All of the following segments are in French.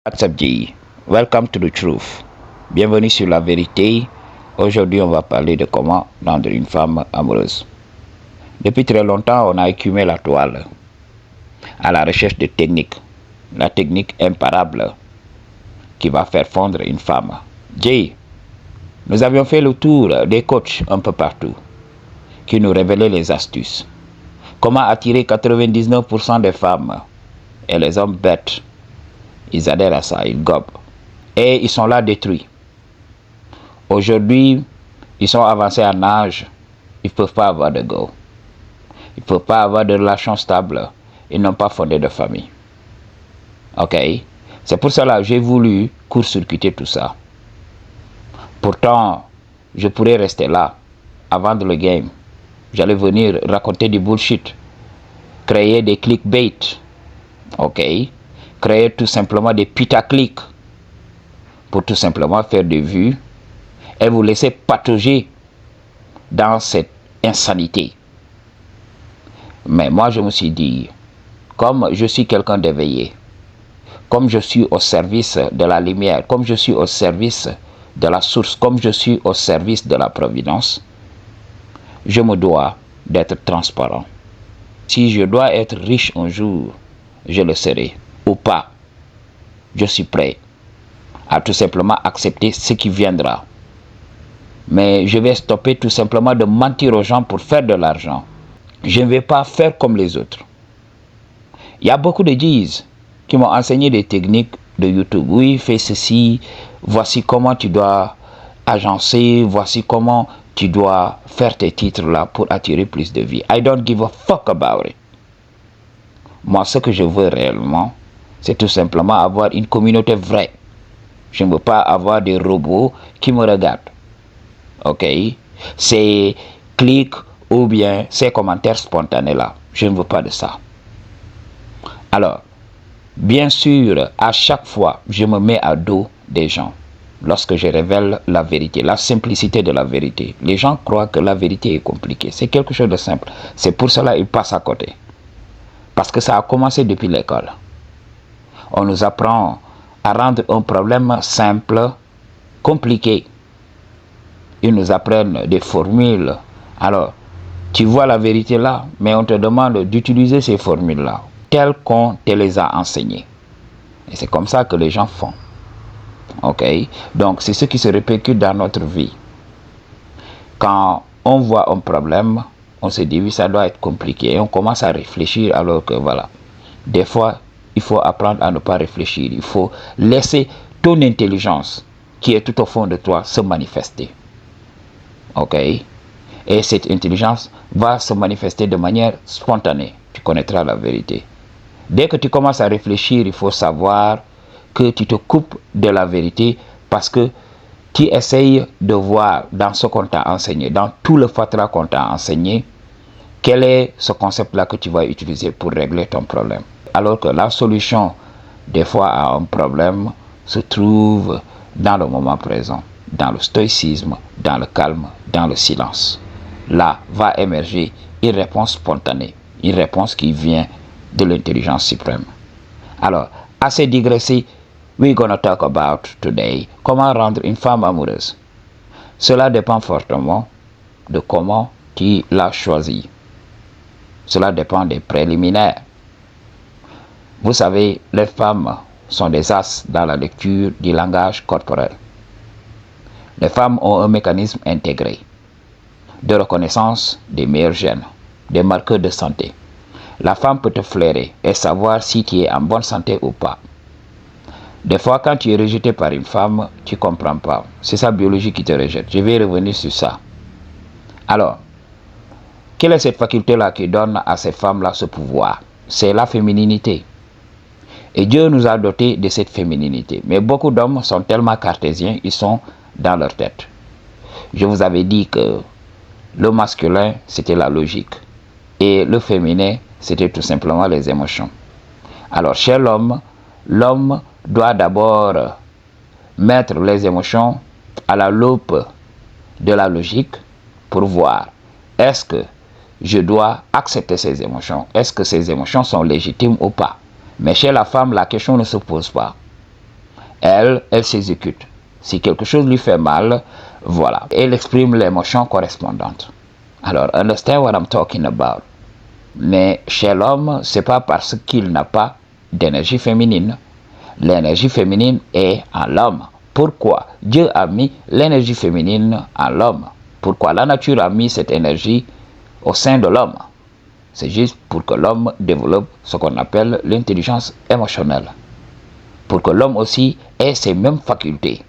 What's up, G? Welcome to the truth. Bienvenue sur la vérité. Aujourd'hui, on va parler de comment rendre une femme amoureuse. Depuis très longtemps, on a écumé la toile à la recherche de techniques. La technique imparable qui va faire fondre une femme. Jay, nous avions fait le tour des coachs un peu partout qui nous révélaient les astuces. Comment attirer 99% des femmes et les hommes bêtes. Ils adhèrent à ça, ils gobent. Et ils sont là détruits. Aujourd'hui, ils sont avancés en âge. Ils ne peuvent pas avoir de go. Ils ne peuvent pas avoir de relations stables. Ils n'ont pas fondé de famille. Ok? C'est pour cela que j'ai voulu court-circuiter tout ça. Pourtant, je pourrais rester là, à vendre le game. J'allais venir raconter du bullshit. Créer des clickbait. Ok? Créer tout simplement des putaclics. Pour tout simplement faire des vues et vous laisser patauger dans cette insanité. Mais moi, je me suis dit, comme je suis quelqu'un d'éveillé, comme je suis au service de la lumière, comme je suis au service de la source, comme je suis au service de la providence, je me dois d'être transparent. Si je dois être riche un jour, je le serai ou pas. Je suis prêt à tout simplement accepter ce qui viendra. Mais je vais stopper tout simplement de mentir aux gens pour faire de l'argent. Je ne vais pas faire comme les autres. Il y a beaucoup de G's qui m'ont enseigné des techniques de YouTube. Oui, fais ceci, voici comment tu dois agencer, voici comment tu dois faire tes titres là pour attirer plus de vie. I don't give a fuck about it. Moi, ce que je veux réellement, c'est tout simplement avoir une communauté vraie. Je ne veux pas avoir des robots qui me regardent. Ok? Ces clics ou bien ces commentaires spontanés là. Je ne veux pas de ça. Alors, bien sûr, à chaque fois, je me mets à dos des gens. Lorsque je révèle la vérité, la simplicité de la vérité. Les gens croient que la vérité est compliquée. C'est quelque chose de simple. C'est pour cela qu'ils passent à côté. Parce que ça a commencé depuis l'école. On nous apprend à rendre un problème simple, compliqué. Ils nous apprennent des formules. Alors, tu vois la vérité là, mais on te demande d'utiliser ces formules-là, telles qu'on te les a enseignées. Et c'est comme ça que les gens font. Ok? Donc, c'est ce qui se répercute dans notre vie. Quand on voit un problème, on se dit, oui, ça doit être compliqué. Et on commence à réfléchir alors que, voilà. Des fois, il faut apprendre à ne pas réfléchir. Il faut laisser ton intelligence, qui est tout au fond de toi, se manifester. Ok? Et cette intelligence va se manifester de manière spontanée. Tu connaîtras la vérité. Dès que tu commences à réfléchir, il faut savoir que tu te coupes de la vérité parce que tu essayes de voir dans ce qu'on t'a enseigné, dans tout le fatras qu'on t'a enseigné, quel est ce concept-là que tu vas utiliser pour régler ton problème. Alors que la solution, des fois, à un problème se trouve dans le moment présent, dans le stoïcisme, dans le calme, dans le silence. Là va émerger une réponse spontanée, une réponse qui vient de l'intelligence suprême. Alors, assez digressé, we're gonna talk about today comment rendre une femme amoureuse. Cela dépend fortement de comment tu l'as choisi. Cela dépend des préliminaires. Vous savez, les femmes sont des as dans la lecture du langage corporel. Les femmes ont un mécanisme intégré de reconnaissance des meilleurs gènes, des marqueurs de santé. La femme peut te flairer et savoir si tu es en bonne santé ou pas. Des fois, quand tu es rejeté par une femme, tu ne comprends pas. C'est sa biologie qui te rejette. Je vais revenir sur ça. Alors, quelle est cette faculté-là qui donne à ces femmes-là ce pouvoir? C'est la fémininité. Et Dieu nous a dotés de cette fémininité. Mais beaucoup d'hommes sont tellement cartésiens, ils sont dans leur tête. Je vous avais dit que le masculin, c'était la logique. Et le féminin, c'était tout simplement les émotions. Alors, chez l'homme, l'homme doit d'abord mettre les émotions à la loupe de la logique pour voir, est-ce que je dois accepter ces émotions? Est-ce que ces émotions sont légitimes ou pas? Mais chez la femme, la question ne se pose pas. elle s'exécute. Si quelque chose lui fait mal, voilà, elle exprime l'émotion correspondante. Alors, understand what I'm talking about. Mais chez l'homme, c'est pas parce qu'il n'a pas d'énergie féminine. L'énergie féminine est en l'homme. Pourquoi Dieu a mis l'énergie féminine en l'homme? Pourquoi la nature a mis cette énergie au sein de l'homme? C'est juste pour que l'homme développe ce qu'on appelle l'intelligence émotionnelle. Pour que l'homme aussi ait ces mêmes facultés.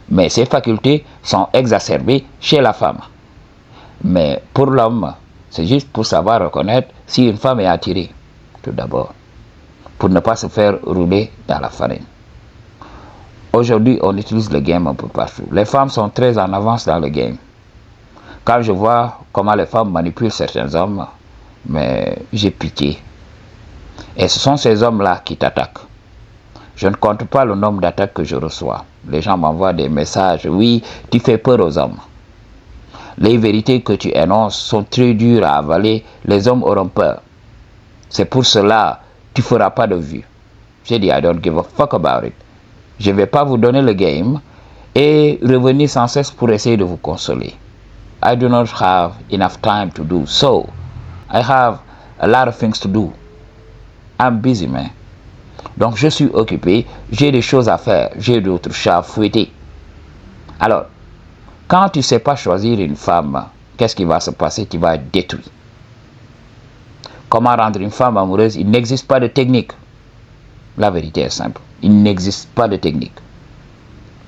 Mais ces facultés sont exacerbées chez la femme. Mais pour l'homme, c'est juste pour savoir reconnaître si une femme est attirée, tout d'abord, pour ne pas se faire rouler dans la farine. Aujourd'hui, on utilise le game un peu partout. Les femmes sont très en avance dans le game. Quand je vois comment les femmes manipulent certains hommes, mais j'ai pitié. Et ce sont ces hommes-là qui t'attaquent. Je ne compte pas le nombre d'attaques que je reçois. Les gens m'envoient des messages. Oui, tu fais peur aux hommes. Les vérités que tu énonces sont très dures à avaler. Les hommes auront peur. C'est pour cela tu ne feras pas de vues. J'ai dit, I don't give a fuck about it. Je ne vais pas vous donner le game et revenir sans cesse pour essayer de vous consoler. I do not have enough time to do so. I have a lot of things to do. I'm busy, man. Donc je suis occupé, j'ai des choses à faire, j'ai d'autres chats à fouetter. Alors, quand tu ne sais pas choisir une femme, qu'est-ce qui va se passer? Tu vas être détruit. Comment rendre une femme amoureuse? Il n'existe pas de technique. La vérité est simple. Il n'existe pas de technique.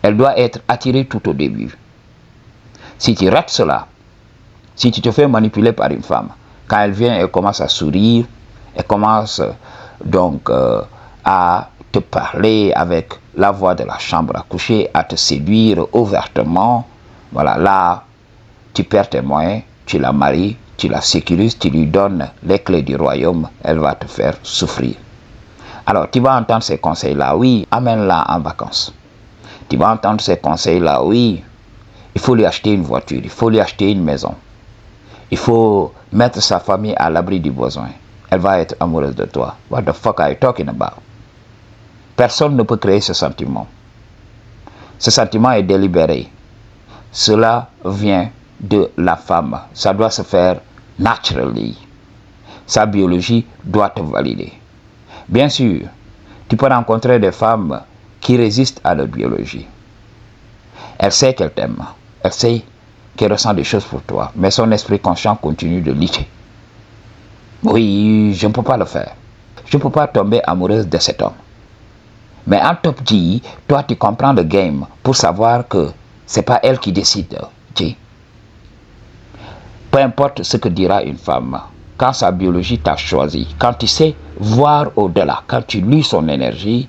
Elle doit être attirée tout au début. Si tu rates cela, si tu te fais manipuler par une femme, quand elle vient, elle commence à sourire, elle commence donc à te parler avec la voix de la chambre à coucher, à te séduire ouvertement. Voilà, là, tu perds tes moyens, tu la maries, tu la sécurises, tu lui donnes les clés du royaume, elle va te faire souffrir. Alors, tu vas entendre ces conseils-là, oui, amène-la en vacances. Tu vas entendre ces conseils-là, oui, il faut lui acheter une voiture, il faut lui acheter une maison. Il faut mettre sa famille à l'abri du besoin. Elle va être amoureuse de toi. What the fuck are you talking about? Personne ne peut créer ce sentiment. Ce sentiment est délibéré. Cela vient de la femme. Ça doit se faire naturally. Sa biologie doit te valider. Bien sûr, tu peux rencontrer des femmes qui résistent à leur biologie. Elle sait qu'elle t'aime. Elle sait qu'elle ressent des choses pour toi. Mais son esprit conscient continue de lutter. Oui, je ne peux pas le faire. Je ne peux pas tomber amoureuse de cet homme. Mais en top G, toi tu comprends le game pour savoir que c'est pas elle qui décide. G. Peu importe ce que dira une femme, quand sa biologie t'a choisi, quand tu sais voir au-delà, quand tu lis son énergie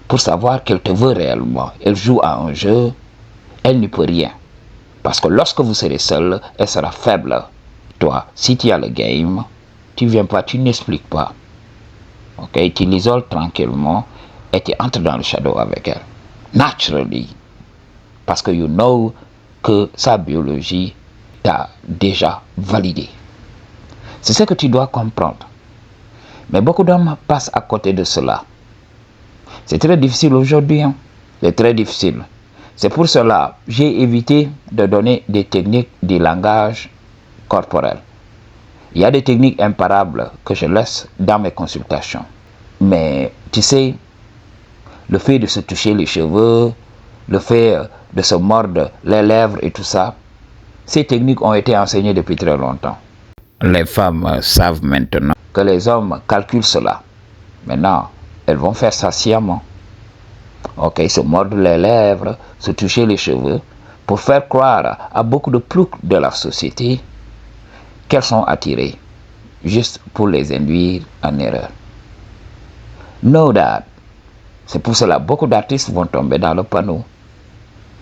pour savoir qu'elle te veut réellement, elle joue à un jeu, elle n'y peut rien. Parce que lorsque vous serez seul, elle sera faible. Toi, si tu as le game, tu viens pas, tu n'expliques pas. Ok, tu l'isoles tranquillement et tu entres dans le shadow avec elle. Naturally. Parce que you know que sa biologie t'a déjà validé. C'est ce que tu dois comprendre. Mais beaucoup d'hommes passent à côté de cela. C'est très difficile aujourd'hui. Hein? C'est très difficile. C'est pour cela que j'ai évité de donner des techniques du langage corporel. Il y a des techniques imparables que je laisse dans mes consultations. Mais tu sais, le fait de se toucher les cheveux, le fait de se mordre les lèvres et tout ça, ces techniques ont été enseignées depuis très longtemps. Les femmes savent maintenant que les hommes calculent cela. Maintenant, elles vont faire ça sciemment. Ok, se mordre les lèvres, se toucher les cheveux, pour faire croire à beaucoup de ploucs de la société qu'elles sont attirées, juste pour les induire en erreur. Know that. C'est pour cela que beaucoup d'artistes vont tomber dans le panneau.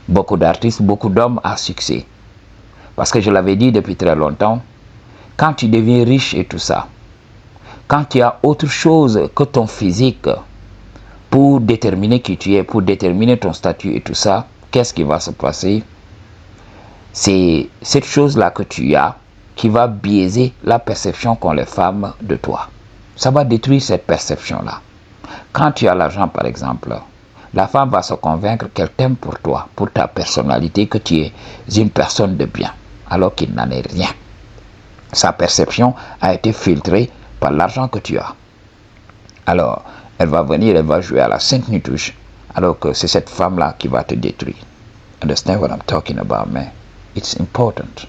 Beaucoup d'artistes, beaucoup d'hommes à succès. Parce que je l'avais dit depuis très longtemps, quand tu deviens riche et tout ça, quand tu as autre chose que ton physique pour déterminer qui tu es, pour déterminer ton statut et tout ça, qu'est-ce qui va se passer? C'est cette chose-là que tu as qui va biaiser la perception qu'ont les femmes de toi. Ça va détruire cette perception-là. Quand tu as l'argent, par exemple, la femme va se convaincre qu'elle t'aime pour toi, pour ta personnalité, que tu es une personne de bien, alors qu'il n'en est rien. Sa perception a été filtrée par l'argent que tu as. Alors, elle va venir, elle va jouer à la Sainte Nitouche, alors que c'est cette femme-là qui va te détruire. Understand what I'm talking about, man? It's important.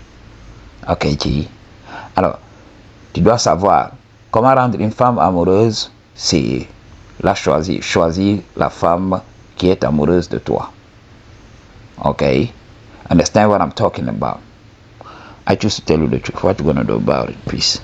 Ok, G. Alors, tu dois savoir comment rendre une femme amoureuse, c'est choisir la femme qui est amoureuse de toi. Ok? Understand what I'm talking about? I choose to tell you the truth. What you gonna do about it? Peace.